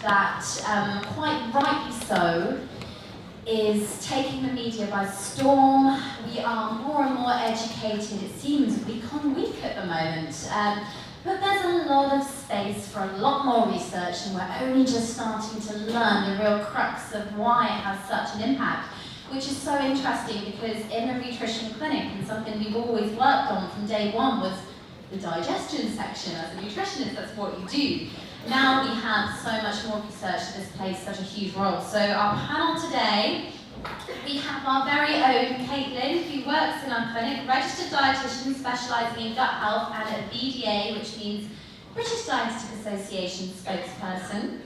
that, quite rightly so, is taking the media by storm. We are more and more educated, it seems, week on week at the moment. But there's a lot of space for a lot more research, and we're only just starting to learn the real crux of why it has such an impact, which is so interesting because in a nutrition clinic, and something we've always worked on from day one was the digestion section. As a nutritionist, that's what you do. Now we have so much more research that this plays such a huge role. So our panel today, we have our very own Kaitlin, who works in our clinic, registered dietitian specialising in gut health and a BDA, which means British Dietetic Association spokesperson.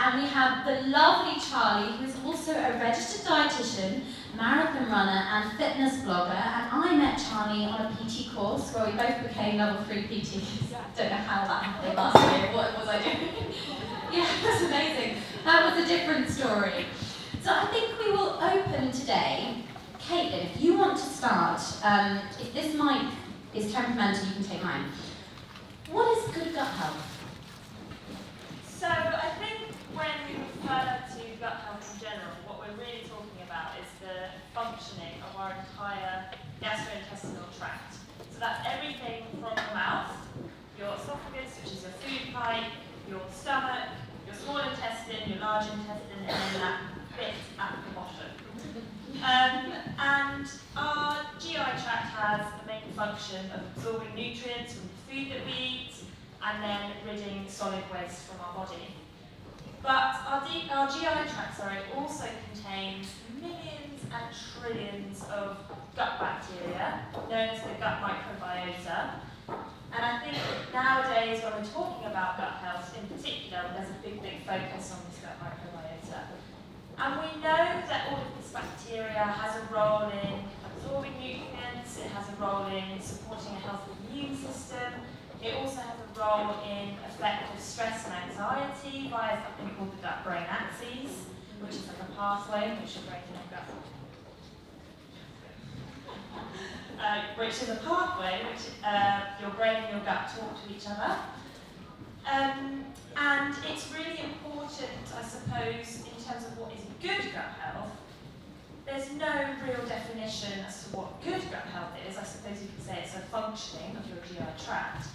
And we have the lovely Charlie, who is also a registered dietitian, marathon runner and fitness blogger. And I met Charlie on a PT course where we both became level 3 PTs. I don't know how that happened last year. What was I doing? Yeah, that's amazing. That was a different story. So I think we will open today. Kaitlin, if you want to start, if this mic is temperamental, you can take mine. What is good gut health? So I think when we refer to gut health in general, what we're really talking about is the functioning of our entire gastrointestinal tract. So that's everything from the mouth, your esophagus, which is your food pipe, your stomach, your small intestine, your large intestine, and then that bit at the bottom. And our GI tract has the main function of absorbing nutrients from the food that we eat and then ridding solid waste from our body. But our GI tract also contains millions and trillions of gut bacteria, known as the gut microbiota. And I think nowadays, when we're talking about gut health in particular, there's a big focus on this gut microbiota. And we know that all of this bacteria has a role in absorbing nutrients, it has a role in supporting a healthy immune system, it also has a role in effective stress and anxiety via something called the gut-brain axis, which is like a pathway which your brain and your gut. Which is a pathway which your brain and your gut talk to each other. And it's really important, I suppose, in terms of what is good gut health. There's no real definition as to what good gut health is. I suppose you could say it's a functioning of your GI tract.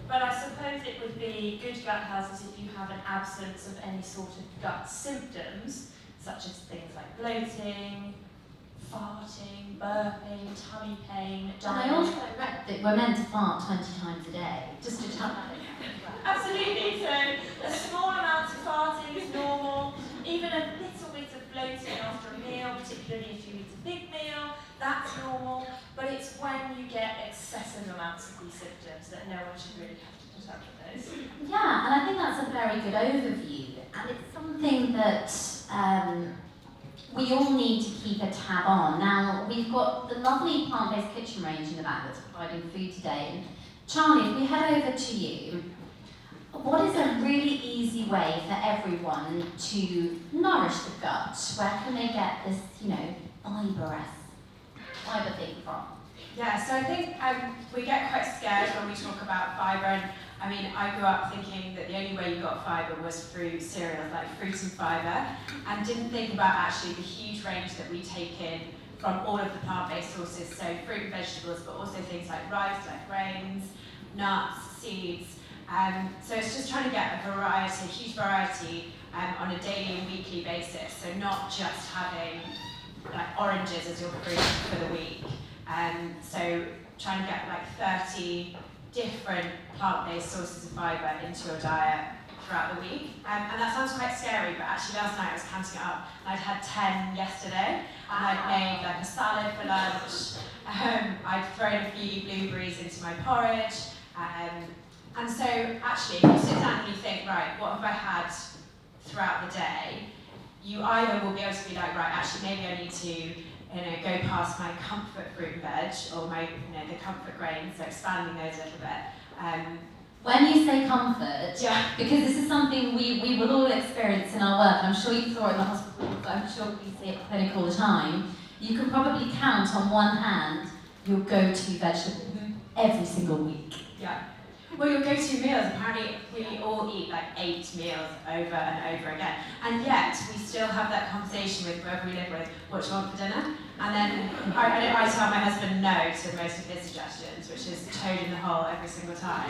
But I suppose it would be good gut health as if you have an absence of any sort of gut symptoms, such as things like bloating, farting, burping, tummy pain, diarrhea. And I also read that we're meant to fart 20 times a day, just to tell you. Absolutely, so a small amount of farting is normal, even a little bit of bloating after a meal, particularly if you eat a big meal, that's normal, but it's when you get excessive amounts of these symptoms that no one should really have to put up with those. Yeah, and I think that's a very good overview, and it's something that we all need to keep a tab on. Now, we've got the lovely plant-based kitchen range in the back that's providing food today. And Charlie, if we head over to you, what is a really easy way for everyone to nourish the gut? Where can they get this, fibre thing from? Yeah, so I think we get quite scared when we talk about fibre. And I mean, I grew up thinking that the only way you got fibre was through cereals like fruit and fibre, and didn't think about actually the huge range that we take in from all of the plant-based sources, so fruit and vegetables, but also things like rice, like grains, nuts, seeds. So it's just trying to get a variety, a huge variety on a daily and weekly basis. So not just having like oranges as your fruit for the week. So trying to get like 30 different plant-based sources of fibre into your diet throughout the week. And that sounds quite scary, but actually last night I was counting it up and I'd had 10 yesterday. And I'd made like a salad for lunch. I'd thrown a few blueberries into my porridge. And so actually, if you sit down and you think, right, what have I had throughout the day? You either will be able to be like, right, actually maybe I need to go past my comfort fruit and veg or my, the comfort grains, so expanding those a little bit. When you say comfort, Yeah. because this is something we will all experience in our work, I'm sure you saw it in the hospital, but I'm sure we see it at clinic all the time, you can probably count on one hand your go-to vegetable every single week. Yeah. Well, your go-to meals, apparently we all eat like 8 meals over and over again. And yet, we still have that conversation with whoever we live with, what do you want for dinner? And then I tell my husband no to most of his suggestions, which is toad in the hole every single time.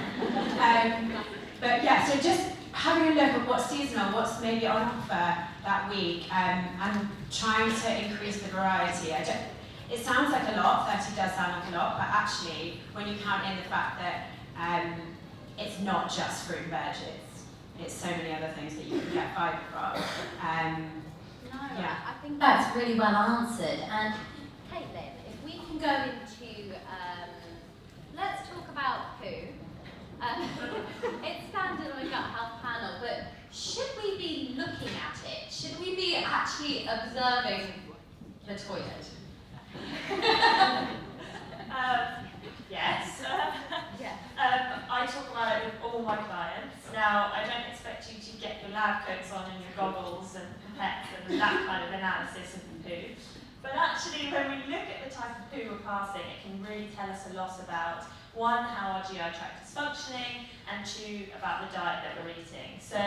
But yeah, so just having a look at what's seasonal, what's maybe on offer that week, and trying to increase the variety. It sounds like a lot, 30 does sound like a lot, but actually, when you count in the fact that it's not just fruit and veg, it's so many other things that you can get fibre from. I think that's really well answered. And Kaitlin, if we can go into, let's talk about poo. It's standard on a gut health panel, but should we be looking at it? Should we be actually observing the toilet? Yes. I talk about it with all my clients. Now, I don't expect you to get your lab coats on and your goggles and pipettes and that kind of analysis of the poo. But actually, when we look at the type of poo we're passing, it can really tell us a lot about, one, how our GI tract is functioning, and 2, about the diet that we're eating. So,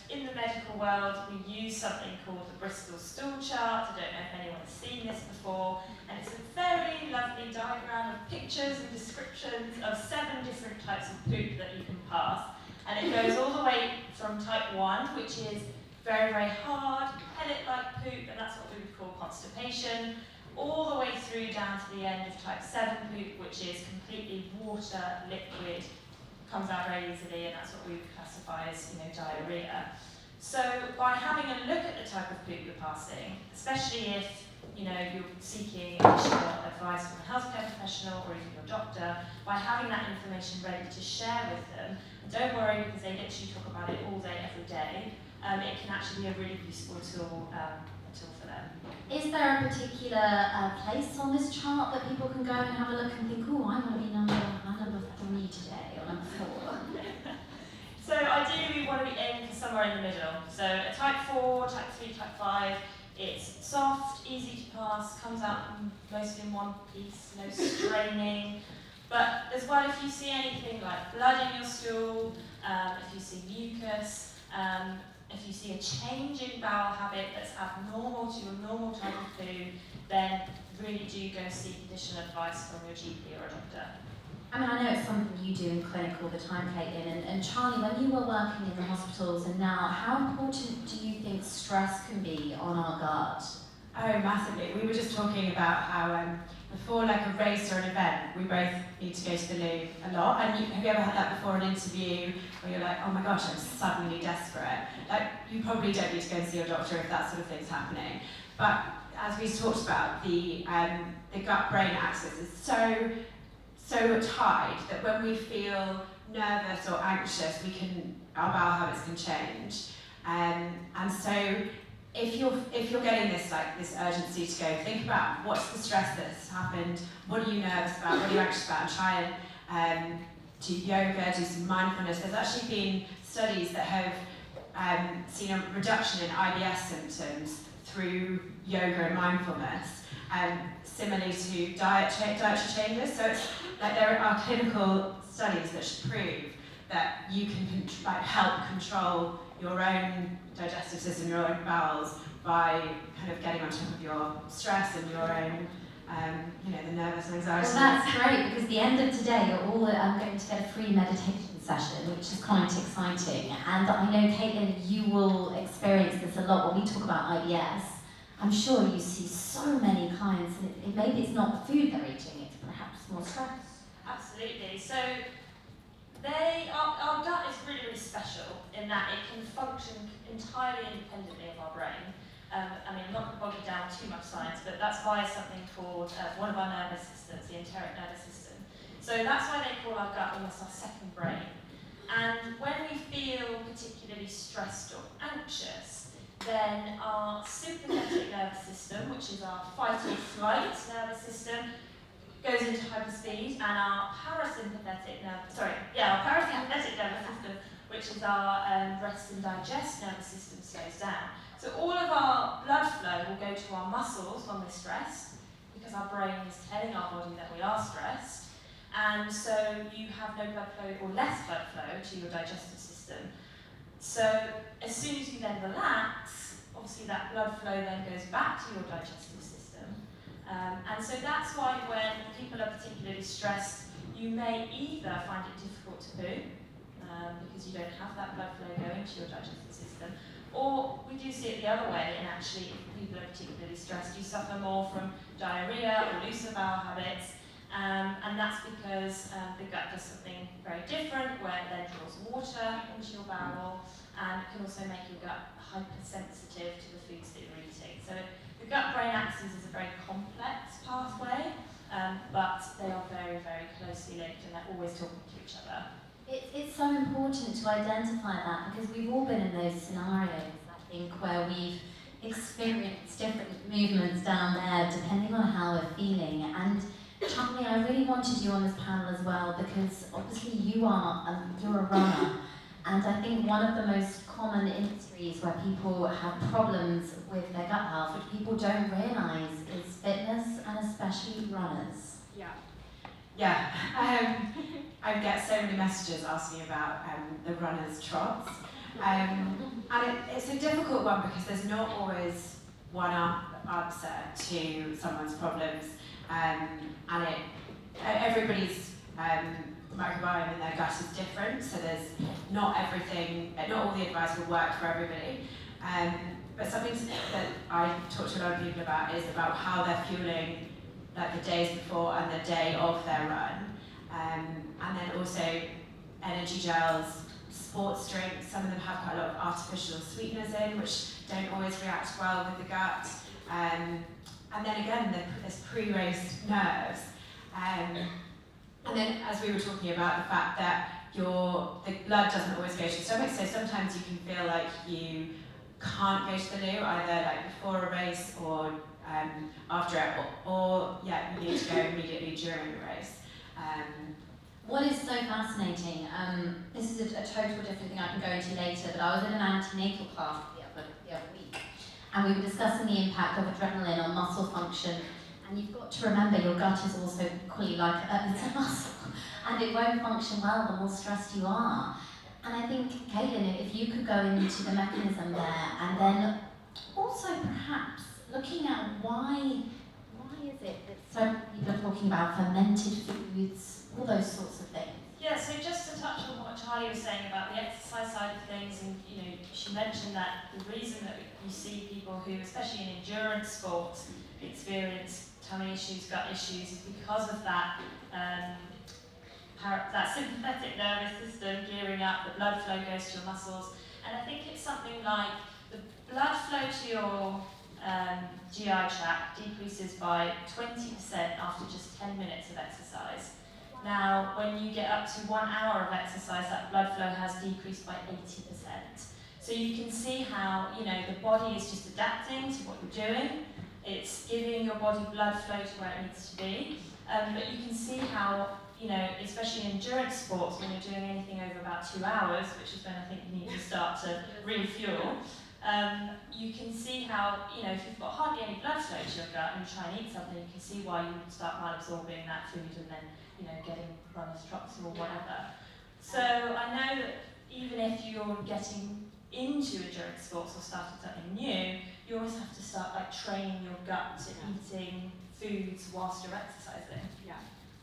in the medical world, we use something called the Bristol stool chart. I don't know if anyone's seen this before, and it's a very lovely diagram of pictures and descriptions of 7 different types of poop that you can pass. And it goes all the way from type 1, which is very, very hard, pellet-like poop, and that's what we would call constipation, all the way through down to the end of type 7 poop, which is completely water, liquid, comes out very easily, and that's what we would classify as, diarrhea. So by having a look at the type of poop you're passing, especially if you're seeking additional advice from a healthcare professional or even your doctor, by having that information ready to share with them, and don't worry because they literally talk about it all day, every day, it can actually be a really useful tool for them. Is there a particular place on this chart that people can go and have a look and think, oh, I want to be number 3 today, or number 4? So ideally we want to be aiming for somewhere in the middle. So a type 4, type 3, type 5, it's soft, easy to pass, comes out mostly in one piece, no straining. But as well, if you see anything like blood in your stool, if you see mucus, if you see a change in bowel habit that's abnormal to your normal type of food, then really do go seek additional advice from your GP or a doctor. I mean, I know it's something you do in clinic all the time, Kaitlin, and Charlie, when you were working in the hospitals and now, how important do you think stress can be on our gut? Oh, massively. We were just talking about how before like a race or an event, we both need to go to the loo a lot. And have you ever had that before an interview where you're like, oh my gosh, I'm suddenly desperate? Like, you probably don't need to go and see your doctor if that sort of thing's happening. But as we talked about, the gut-brain axis is so tied that when we feel nervous or anxious, our bowel habits can change. And so if you're getting this urgency to go, think about what's the stress that's happened, what are you nervous about, what are you anxious about, and try and do yoga, do some mindfulness. There's actually been studies that have seen a reduction in IBS symptoms through yoga and mindfulness, similarly to dietary changes. So it's like there are clinical studies that should prove that you can help control your own digestive system, your own bowels, by kind of getting on top of your stress and your own, the nervous and anxiety. Well, that's great, because at the end of today, you're all going to get a free meditation session, which is quite exciting. And I know, Kaitlin, you will experience this a lot when we talk about IBS. I'm sure you see so many clients, and maybe it's not the food they're eating, it's perhaps more stress. Absolutely. So our gut is really, really special in that it can function entirely independently of our brain. I'm not going to bog you down too much science, but that's via something called one of our nervous systems, the enteric nervous system. So that's why they call our gut almost our second brain. And when we feel particularly stressed or anxious, then our sympathetic nervous system, which is our fight or flight nervous system, goes into hyperspeed, and our parasympathetic nervous system, which is our rest and digest nervous system, slows down. So all of our blood flow will go to our muscles when we're stressed, because our brain is telling our body that we are stressed. and so you have no blood flow or less blood flow to your digestive system. So as soon as you then relax, obviously that blood flow then goes back to your digestive system. And so that's why when people are particularly stressed, you may either find it difficult to poo, because you don't have that blood flow going to your digestive system, or we do see it the other way, and actually if people are particularly stressed, you suffer more from diarrhea or looser bowel habits, and that's because the gut does something very different, where it then draws water into your bowel, and it can also make your gut hypersensitive to the foods that you're eating. So the gut-brain axis is a very complex pathway, but they are very, very closely linked, and they're always talking to each other. It's so important to identify that, because we've all been in those scenarios, I think, where we've experienced different movements down there depending on how we're feeling. And Charlie, I really wanted you on this panel as well, because obviously you're a runner, and I think one of the most common industries where people have problems with their gut health, which people don't realise, is fitness, and especially runners. Yeah, I get so many messages asking about the runner's trots. And it's a difficult one because there's not always one answer to someone's problems. Everybody's microbiome in their gut is different, so there's not all the advice will work for everybody. But something that I talk to a lot of people about is about how they're fueling, like the days before and the day of their run. And then also energy gels, sports drinks, some of them have quite a lot of artificial sweeteners in, which don't always react well with the gut. And then again, there's pre-race nerves. And then, as we were talking about, the fact that the blood doesn't always go to your stomach, so sometimes you can feel like you can't go to the loo, either like before a race or after it, or you need to go immediately during the race. What is so fascinating, this is a total different thing I can go into later, but I was in an antenatal class the other week, and we were discussing the impact of adrenaline on muscle function. And you've got to remember your gut is also equally like it's a muscle, and it won't function well the more stressed you are. And I think, Kaitlin, if you could go into the mechanism there, and then also perhaps looking at why is it that so many people are talking about fermented foods, all those sorts of things. Yeah, so just to touch on what Charlie was saying about the exercise side of things, and she mentioned that the reason that you see people who, especially in endurance sports, experience tummy issues, gut issues, is because of that that sympathetic nervous system gearing up, the blood flow goes to your muscles, and I think it's something like the blood flow to your GI tract decreases by 20% after just 10 minutes of exercise. Now, when you get up to 1 hour of exercise, that blood flow has decreased by 80%. So you can see how, the body is just adapting to what you're doing. It's giving your body blood flow to where it needs to be. But you can see how, especially in endurance sports, when you're doing anything over about 2 hours, which is when I think you need to start to refuel, you can see how, if you've got hardly any blood flow to your gut and you try and eat something, you can see why you would start malabsorbing that food and then, getting runner's trots or whatever. So I know that even if you're getting into endurance sports or starting something new, you always have to start training your gut to eating foods whilst you're exercising. Yeah.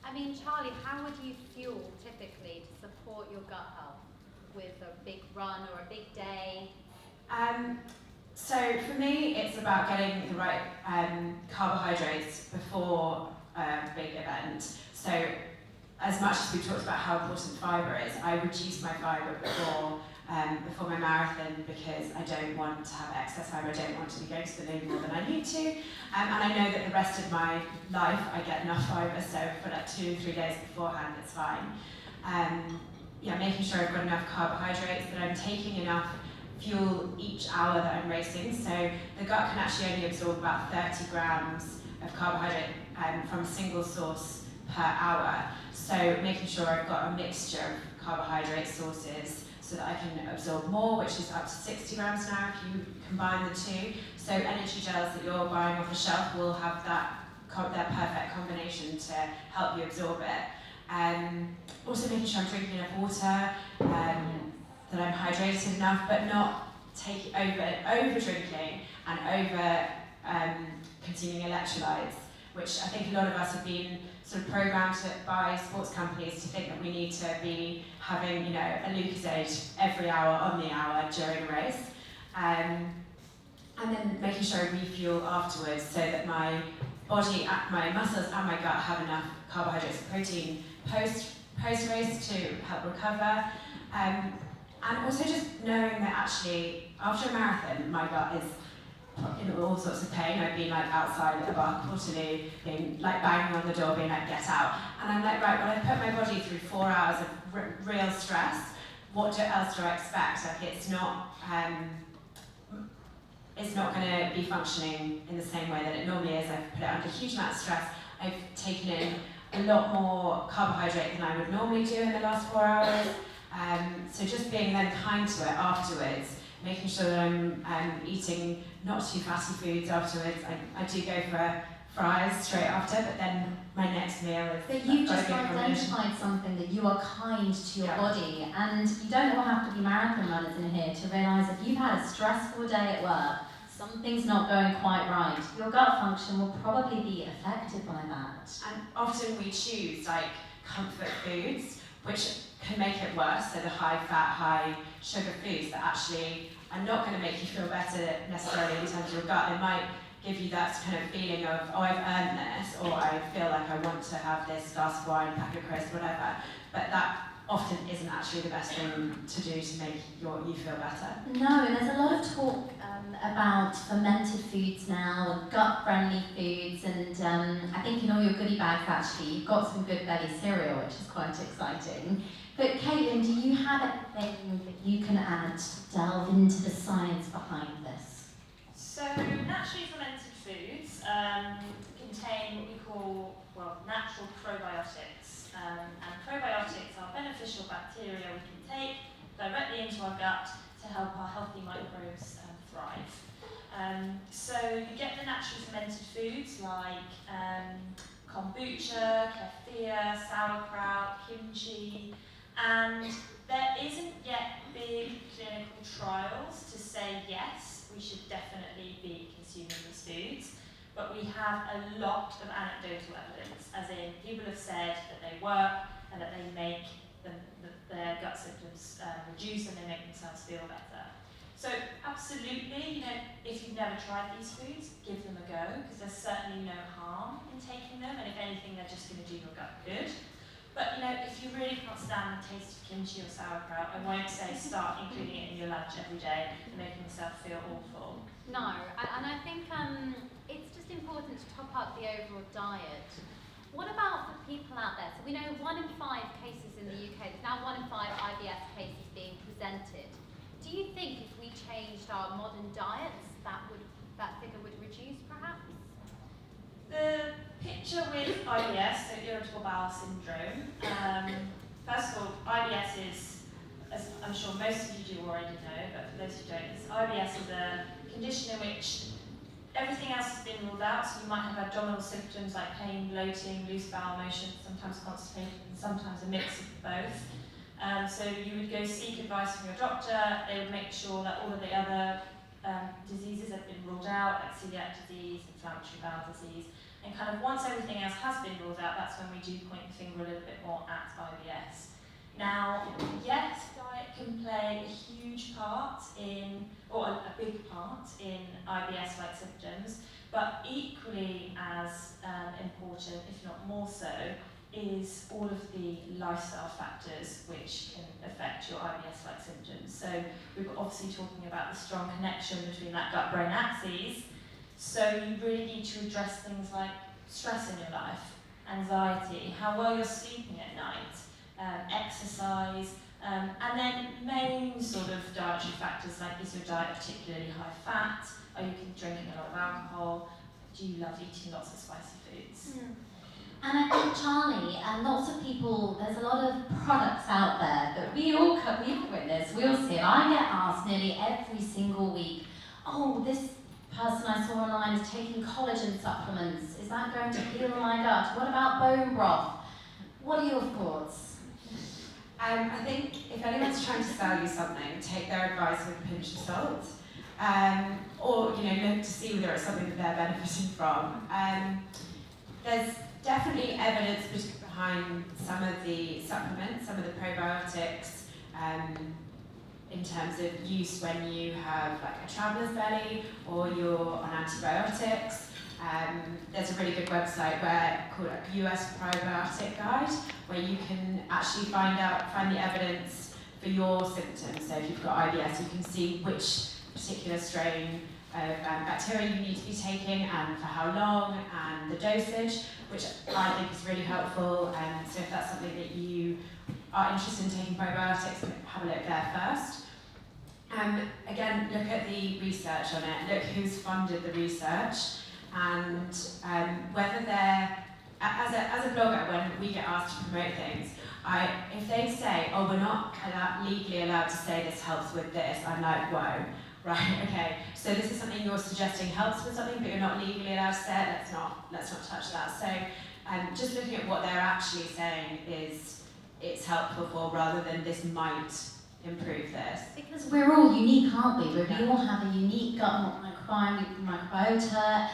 I mean, Charlie, how would you fuel typically to support your gut health with a big run or a big day? So for me, it's about getting the right carbohydrates before a big event. So as much as we talked about how important fibre is, I reduce my fibre before my marathon because I don't want to have excess fibre. I don't want to be going to the loo more than I need to. And I know that the rest of my life I get enough fibre, so for 2-3 days beforehand it's fine. Making sure I've got enough carbohydrates, that I'm taking enough fuel each hour that I'm racing. So the gut can actually only absorb about 30 grams of carbohydrate from a single source per hour. So making sure I've got a mixture of carbohydrate sources so that I can absorb more, which is up to 60 grams now if you combine the two. So energy gels that you're buying off the shelf will have that perfect combination to help you absorb it. Also making sure I'm drinking enough water, that I'm hydrated enough, but not over drinking and over consuming electrolytes, which I think a lot of us have been sort of programmed by sports companies to think that we need to be having, a Lucozade every hour on the hour during a race. And then making sure I refuel afterwards so that my body, my muscles and my gut have enough carbohydrates and protein post-race to help recover. And also just knowing that actually, after a marathon, my gut is in all sorts of pain. I've been outside at a bar Waterloo, being banging on the door, being get out. And I'm right, well, I've put my body through 4 hours of real stress. What else do I expect? It's not going to be functioning in the same way that it normally is. I've put it under a huge amount of stress. I've taken in a lot more carbohydrate than I would normally do in the last 4 hours. So just being then kind to it afterwards, making sure that I'm eating not too fatty foods afterwards. I do go for fries straight after, but then my next meal is... But you've just identified something that you are kind to your body, and you don't all have to be marathon runners in here to realise if you've had a stressful day at work, something's not going quite right, your gut function will probably be affected by that. And often we choose comfort foods, which can make it worse, so the high fat, high sugar foods that actually are not going to make you feel better necessarily in terms of your gut. They might give you that kind of feeling of, oh, I've earned this, or I feel like I want to have this glass of wine, pack of crisps, whatever. But that often isn't actually the best thing to do to make you feel better. No, and there's a lot of talk about fermented foods now and gut-friendly foods, and I think in all your goodie bags actually you've got some Good Belly cereal, which is quite exciting. But Kaitlin, do you have anything that you can add to delve into the science behind this? So naturally fermented foods contain what we call, natural probiotics. And probiotics are beneficial bacteria we can take directly into our gut to help our healthy microbes thrive. So you get the naturally fermented foods like kombucha, kefir, sauerkraut, kimchi, and there isn't yet big clinical trials to say yes, we should definitely be consuming these foods, but we have a lot of anecdotal evidence, as in people have said that they work and that they make their gut symptoms reduce and they make themselves feel better. So absolutely, if you've never tried these foods, give them a go, because there's certainly no harm in taking them, and if anything, they're just going to do your gut good. But if you really can't stand the taste of kimchi or sauerkraut, I won't say start including it in your lunch every day and making yourself feel awful. No, and I think it's just important to top up the overall diet. What about for people out there? So we know 1 in 5 cases in the UK, there's now 1 in 5 IBS cases being presented. Do you think if we changed our modern diets, that figure would reduce perhaps? The picture with IBS, so irritable bowel syndrome, first of all, IBS is, as I'm sure most of you do already know, but for those who don't, IBS is a condition in which everything else has been ruled out, so you might have abdominal symptoms like pain, bloating, loose bowel motion, sometimes constipation, and sometimes a mix of both. So you would go seek advice from your doctor. They would make sure that all of the other diseases have been ruled out, like celiac disease, inflammatory bowel disease, and kind of once everything else has been ruled out, that's when we do point the finger a little bit more at IBS. Now, yes, diet can play a huge part or a big part in IBS-like symptoms, but equally as important, if not more so, is all of the lifestyle factors which can affect your IBS-like symptoms. So we were obviously talking about the strong connection between that gut-brain axis. So you really need to address things like stress in your life, anxiety, how well you're sleeping at night, exercise, and then main sort of dietary factors like, is your diet particularly high fat? Are you drinking a lot of alcohol? Do you love eating lots of spicy foods? And I think, Charlie, and lots of people, there's a lot of products out there that we all witness, we all see it. I get asked nearly every single week, oh, this person I saw online is taking collagen supplements. Is that going to heal my gut? What about bone broth? What are your thoughts? I think if anyone's trying to sell you something, take their advice with a pinch of salt. Or look to see whether it's something that they're benefiting from. There's definitely evidence behind some of the supplements, some of the probiotics, in terms of use when you have like a traveller's belly or you're on antibiotics. There's a really good website called US Probiotic Guide, where you can actually find the evidence for your symptoms. So if you've got IBS, you can see which particular strain of bacteria you need to be taking and for how long and the dosage, which I think is really helpful. So if that's something that you are interested in taking probiotics, have a look there first. Again, look at the research on it, look who's funded the research, and whether they're, as a blogger, when we get asked to promote things, if they say, oh, we're not legally allowed to say this helps with this, I'm like, whoa, right, okay, so this is something you're suggesting helps with something, but you're not legally allowed to say it, let's not touch that. So just looking at what they're actually saying it's helpful for, rather than this might improve this. Because we're all unique, aren't we? We all have a unique gut microbiota,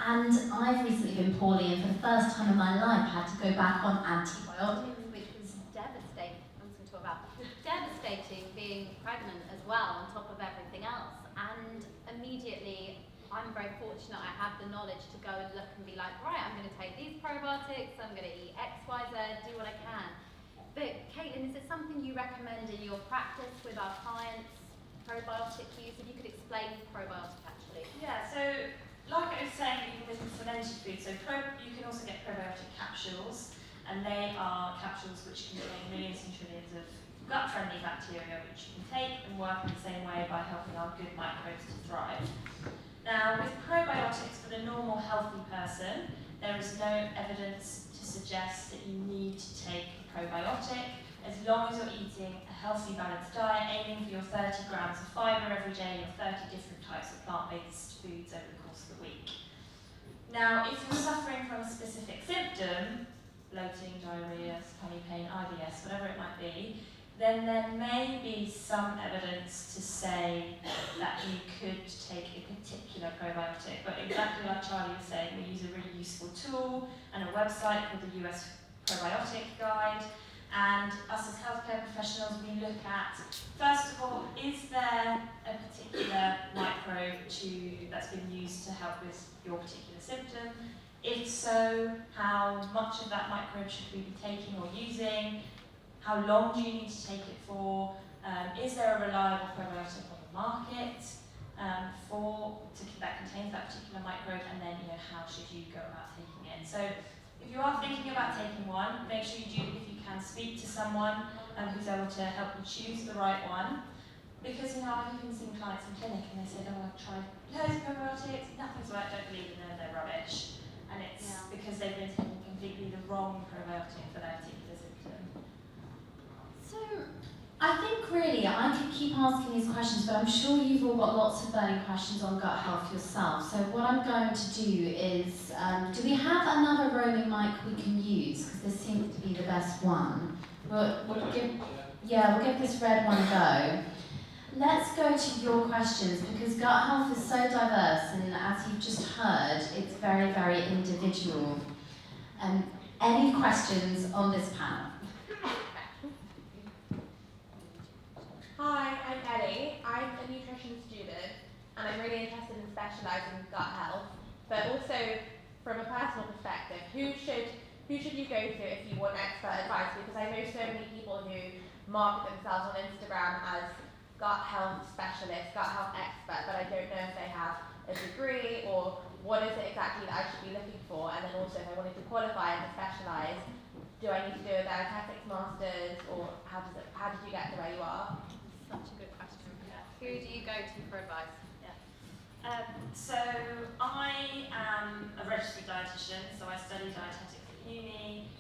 and I've recently been poorly, and for the first time in my life had to go back on antibiotics. Which was devastating. I'm just going to talk about devastating being pregnant as well, on top of everything else. And immediately, I'm very fortunate I have the knowledge to go and look and be like, right, I'm going to take these probiotics, I'm going to eat X, Y, Z, do what I can. But Kaitlin, is it something you recommend in your practice with our clients, probiotic use? If you could explain probiotic actually. Yeah, so like I was saying, with fermented food, so you can also get probiotic capsules, and they are capsules which contain millions and trillions of gut-friendly bacteria which you can take and work in the same way by helping our good microbes to thrive. Now, with probiotics for the normal healthy person, there is no evidence to suggest that you need to take a probiotic as long as you're eating a healthy, balanced diet, aiming for your 30 grams of fibre every day, your 30 different types of plant-based foods over the course of the week. Now, if you're suffering from a specific symptom, bloating, diarrhoea, tummy pain, IBS, whatever it might be, then there may be some evidence to say that you could take a particular probiotic. But exactly like Charlie was saying, we use a really useful tool and a website called the US Probiotic Guide. And us as healthcare professionals, we look at, first of all, is there a particular microbe that's been used to help with your particular symptom? If so, how much of that microbe should we be taking or using? How long do you need to take it for? Is there a reliable probiotic on the market that contains that particular microbe? And then, how should you go about taking it? So, if you are thinking about taking one, make sure you do, if you can, speak to someone who's able to help you choose the right one. Because, I've even seen clients in clinic and they said, oh, I've tried loads of probiotics, nothing's worked, don't believe in them, they're rubbish. And it's because they've been taking completely the wrong probiotic for their particular symptom. So, I think really, I could keep asking these questions, but I'm sure you've all got lots of burning questions on gut health yourself. So what I'm going to do is, do we have another roaming mic we can use? Because this seems to be the best one. We'll give this red one a go. Let's go to your questions, because gut health is so diverse, and as you've just heard, it's very, very individual. Any questions on this panel? Hi, I'm Ellie. I'm a nutrition student and I'm really interested in specialising in gut health, but also from a personal perspective, who should you go to if you want expert advice? Because I know so many people who market themselves on Instagram as gut health specialist, gut health expert, but I don't know if they have a degree or what is it exactly that I should be looking for. And then also if I wanted to qualify and specialise, do I need to do a dietetics master's, or how did you get to where you are? Such a good question. Who do you go to for advice? So I am a registered dietitian, so I studied dietetics at uni,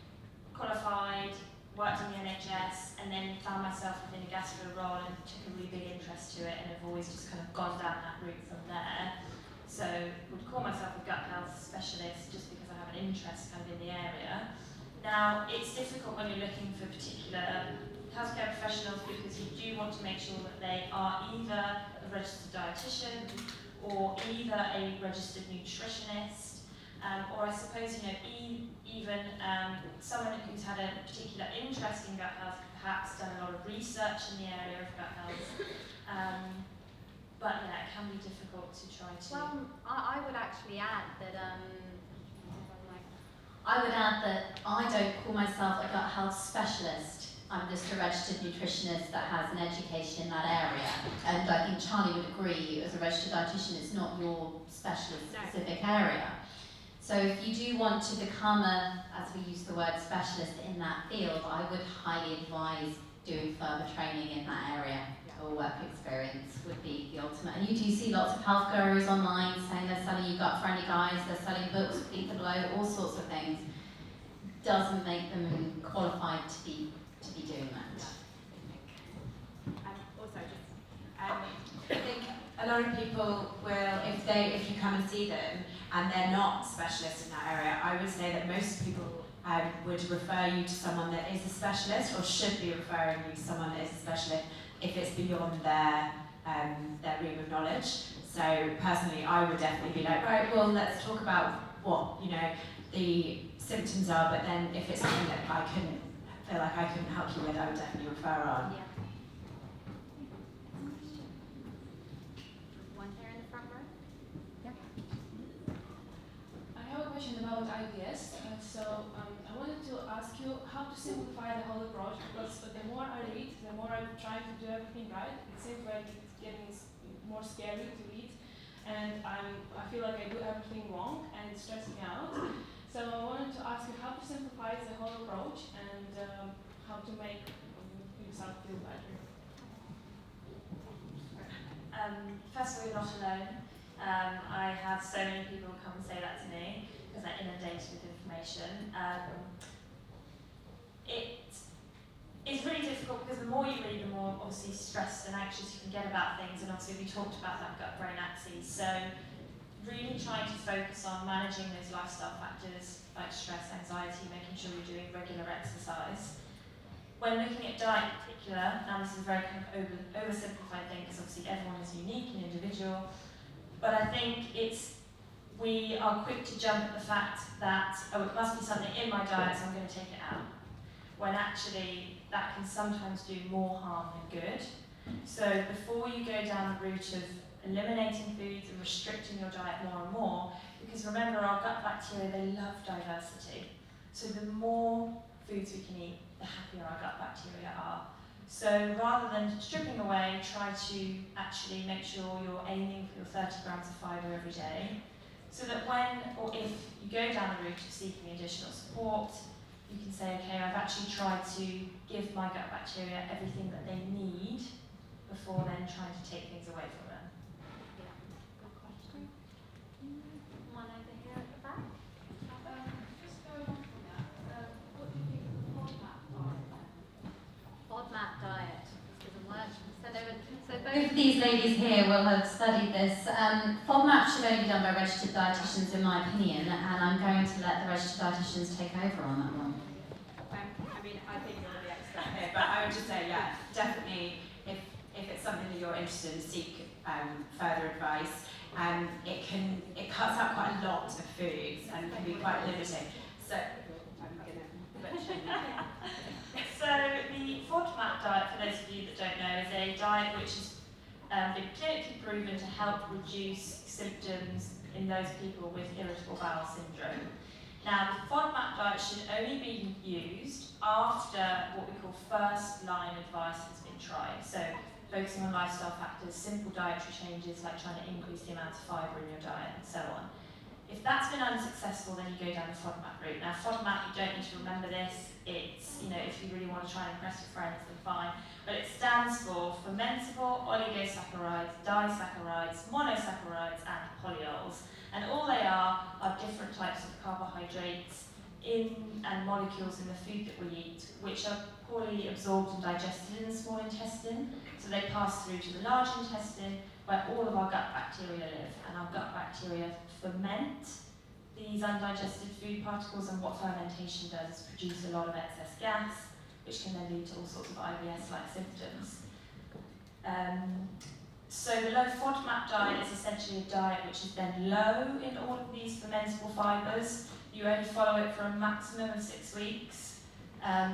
qualified, worked in the NHS, and then found myself within a gastro role and took a really big interest to it, and have always just kind of gone down that route from there. So would call myself a gut health specialist just because I have an interest kind of in the area. Now, it's difficult when you're looking for particular healthcare professionals because you do want to make sure that they are either a registered dietitian or either a registered nutritionist, or I suppose, you know, even someone who's had a particular interest in gut health, perhaps done a lot of research in the area of gut health. But yeah, it can be difficult to try to... Well, I would actually add that I would add that I don't call myself a gut health specialist. I'm just a registered nutritionist that has an education in that area. And I think Charlie would agree, as a registered dietitian, it's not your specialist specific area. So if you do want to become a, as we use the word, specialist in that field, I would highly advise doing further training in that area. Or work experience would be the ultimate. And you do see lots of health gurus online saying they're selling you gut-friendly guides, they're selling books with people below, all sorts of things. Doesn't make them qualified to be doing that. Also, I think a lot of people will, if you come and see them and they're not specialists in that area, I would say that most people would refer you to someone that is a specialist, or should be referring you to someone that is a specialist if it's beyond their realm of knowledge. So personally, I would definitely be like, right, well, let's talk about what, you know, the symptoms are, but then if it's something that I feel like I couldn't help you with, I would definitely refer on. yeah. One here in the front row. I have a question about IBS. I wanted to ask you how to simplify the whole approach, because the more I read, the more I try to do everything right. It seems like it's getting more scary to read, and I feel like I do everything wrong, and it's stressing me out. So I wanted to ask you how to simplify the whole approach and how to make yourself feel better. First of all, you're not alone. I have so many people come and say that to me because they're inundated with information. It's really difficult because the more you read, the more obviously stressed and anxious you can get about things, and obviously we talked about that gut-brain axis. So really trying to focus on managing those lifestyle factors like stress, anxiety, making sure you're doing regular exercise. When looking at diet in particular, now this is a very kind of oversimplified thing because obviously everyone is unique and individual, but I think we are quick to jump at the fact that, oh, it must be something in my diet, so I'm going to take it out. When actually that can sometimes do more harm than good. So before you go down the route of eliminating foods and restricting your diet more and more, because remember, our gut bacteria, they love diversity. So the more foods we can eat, the happier our gut bacteria are. So rather than stripping away, try to actually make sure you're aiming for your 30 grams of fibre every day, so that when or if you go down the route of seeking additional support, you can say, okay, I've actually tried to give my gut bacteria everything that they need before then trying to take things away from them. Yeah, good question. One over here at the back. Just going on from that, what do you think of the FODMAP diet. This doesn't work. So Both of these ladies here will have studied this. FODMAP should only be done by registered dietitians, in my opinion, and I'm going to let the registered dietitians take over on that one. I mean, I think you're the expert here, but I would just say, yeah, definitely, if it's something that you're interested in, seek further advice. It cuts out quite a lot of foods and can be quite limiting. So I'm going to butcher that. So the FODMAP diet, for those of you that don't know, is a diet which has been clinically proven to help reduce symptoms in those people with irritable bowel syndrome. Now, the FODMAP diet should only be used after what we call first-line advice has been tried. So focusing on lifestyle factors, simple dietary changes like trying to increase the amount of fibre in your diet and so on. If that's been unsuccessful, then you go down the FODMAP route. Now, FODMAP, you don't need to remember this. It's, you know, if you really want to try and impress your friends, then fine. But it stands for fermentable oligosaccharides, disaccharides, monosaccharides, and polyols. And all they are different types of carbohydrates and molecules in the food that we eat, which are poorly absorbed and digested in the small intestine. So they pass through to the large intestine, where all of our gut bacteria live. And our gut bacteria ferment these undigested food particles, and what fermentation does is produce a lot of excess gas, which can then lead to all sorts of IBS-like symptoms. So the low FODMAP diet is essentially a diet which is then low in all of these fermentable fibres. You only follow it for a maximum of 6 weeks,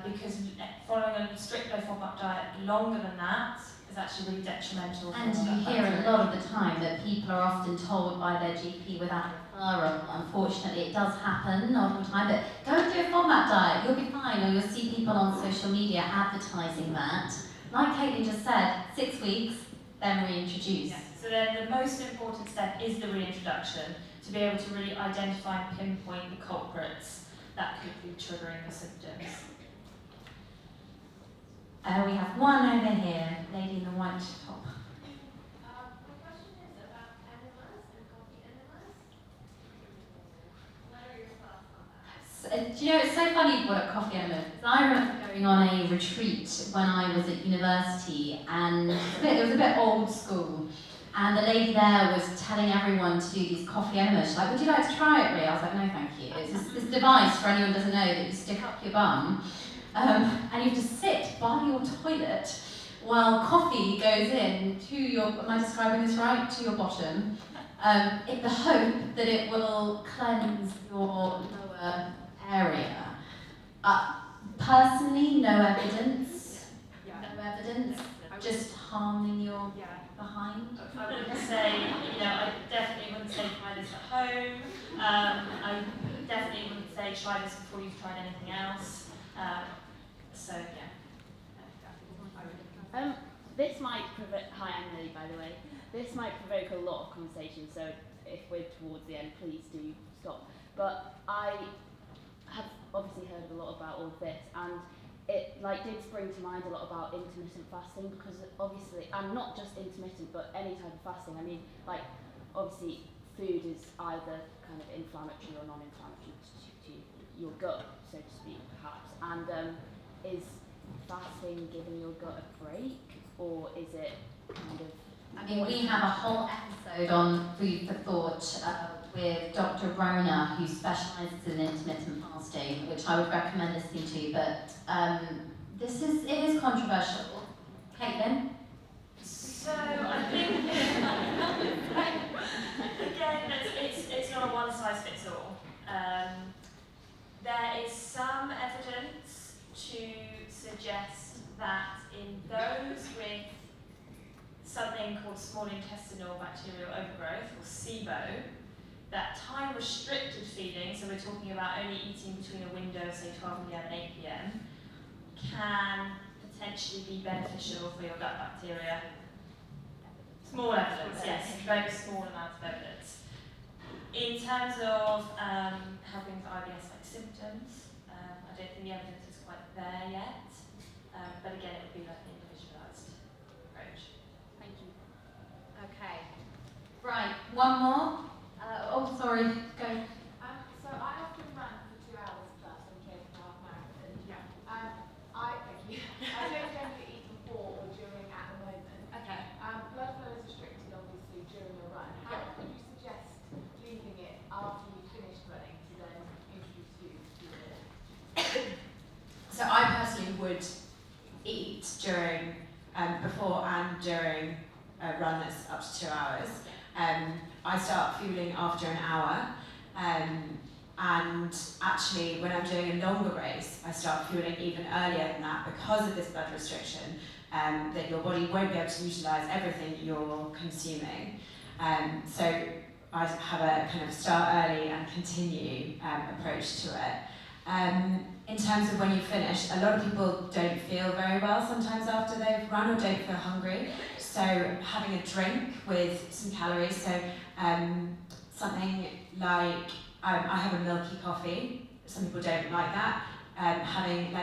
because following a strict low FODMAP diet longer than that is actually really detrimental. And you hear a lot of the time that people are often told by their GP without referral. Unfortunately, it does happen all the time, but go and do a FODMAP diet, you'll be fine, or you'll see people on social media advertising that. Like Kaitlin just said, 6 weeks, then reintroduce. Yeah. So then the most important step is the reintroduction, to be able to really identify and pinpoint the culprits that could be triggering the symptoms. We have one over here, lady in the white top. My question is about enemas and coffee enemas. What are your thoughts on that? Do you know, it's so funny you brought up coffee enemas. I remember going on a retreat when I was at university, and it was a bit old school. And the lady there was telling everyone to do these coffee enemas. She's like, would you like to try it, Rhea? I was like, no, thank you. It's this device, for anyone who doesn't know, that you stick up your bum. And you have to sit by your toilet while coffee goes in to your, am I describing this right, to your bottom, in the hope that it will cleanse your lower area. Personally, no evidence. No evidence. Just harming your behind. I wouldn't say, I definitely wouldn't say try this at home. I definitely wouldn't say try this before you've tried anything else. So yeah. This might provoke. Hi, I'm Lily, by the way. This might provoke a lot of conversation. So if we're towards the end, please do stop. But I have obviously heard a lot about all of this, and it did spring to mind a lot about intermittent fasting, because obviously, and not just intermittent, but any type of fasting. I mean, obviously, food is either kind of inflammatory or non-inflammatory to your gut, so to speak, perhaps. And is fasting giving your gut a break, or is it kind of... I mean, we have a whole episode on food for thought with Dr. Rona, who specialises in intermittent fasting, which I would recommend listening to, but it is controversial. Kaitlin? So I think, again, it's not a one-size-fits-all. There is some evidence to suggest that in those with something called small intestinal bacterial overgrowth, or SIBO, that time-restricted feeding, so we're talking about only eating between a window of, say, 12 p.m. and 8 p.m, can potentially be beneficial for your gut bacteria. Small evidence, yes, very small amounts of evidence. In terms of helping with IBS-like symptoms, I don't think the evidence is quite there yet, but again, it would be like an individualised approach. Thank you. Okay. Right, one more. Sorry, go. So I often run for 2 hours plus on training for half marathon. Yeah. Thank you. I don't generally eat before or during at the moment. Okay. Blood flow is restricted obviously during a run. How would you suggest leaving it after you've finished running to then introduce food to it? So I personally would eat during, before and during a run that's up to 2 hours. I start fueling after an hour, and actually when I'm doing a longer race, I start fueling even earlier than that because of this blood restriction, that your body won't be able to utilise everything you're consuming. So I have a kind of start early and continue approach to it. In terms of when you finish, a lot of people don't feel very well sometimes after they've run or don't feel hungry. So having a drink with some calories, so something like, I have a milky coffee, some people don't like that, having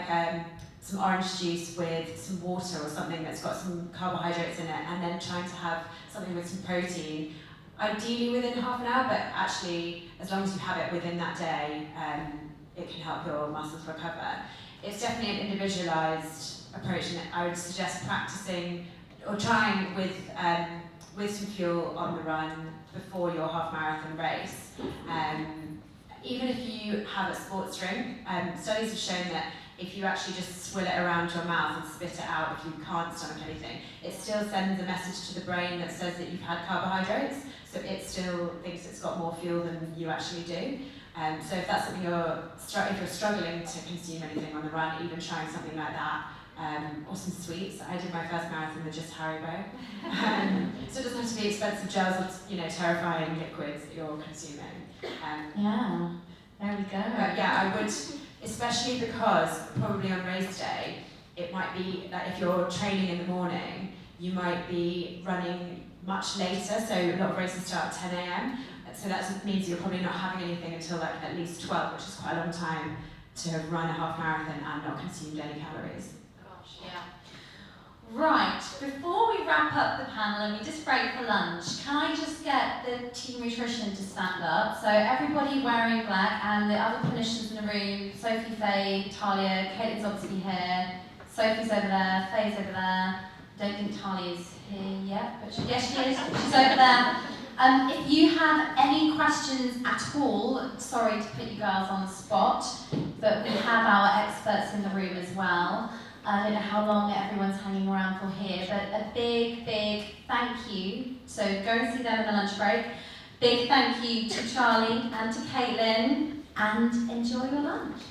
some orange juice with some water or something that's got some carbohydrates in it, and then trying to have something with some protein, ideally within half an hour, but actually as long as you have it within that day, it can help your muscles recover. It's definitely an individualised approach, and I would suggest practicing or trying with some fuel on the run before your half marathon race. even if you have a sports drink, studies have shown that if you actually just swill it around your mouth and spit it out, if you can't stomach anything, it still sends a message to the brain that says that you've had carbohydrates, so it still thinks it's got more fuel than you actually do. So if that's something if you're struggling to consume anything on the run, even trying something like that, or some sweets. I did my first marathon with just Haribo. So it doesn't have to be expensive gels or terrifying liquids that you're consuming. Yeah, there we go. But yeah, I would, especially because probably on race day, it might be that if you're training in the morning, you might be running much later, so a lot of races start at 10 a.m. So that means you're probably not having anything until like at least 12, which is quite a long time to run a half marathon and not consumed any calories. Gosh, yeah. Right, before we wrap up the panel and we just break for lunch, can I just get the team nutrition to stand up? So everybody wearing black and the other clinicians in the room, Sophie, Faye, Talia, Caitlin's obviously here, Sophie's over there, Faye's over there. I don't think Talia's here yet, but yes she is, she's over there. If you have any questions at all, sorry to put you girls on the spot, but we have our experts in the room as well. I don't know how long everyone's hanging around for here, but a big, big thank you. So go and see them in the lunch break. Big thank you to Charlie and to Kaitlin, and enjoy your lunch.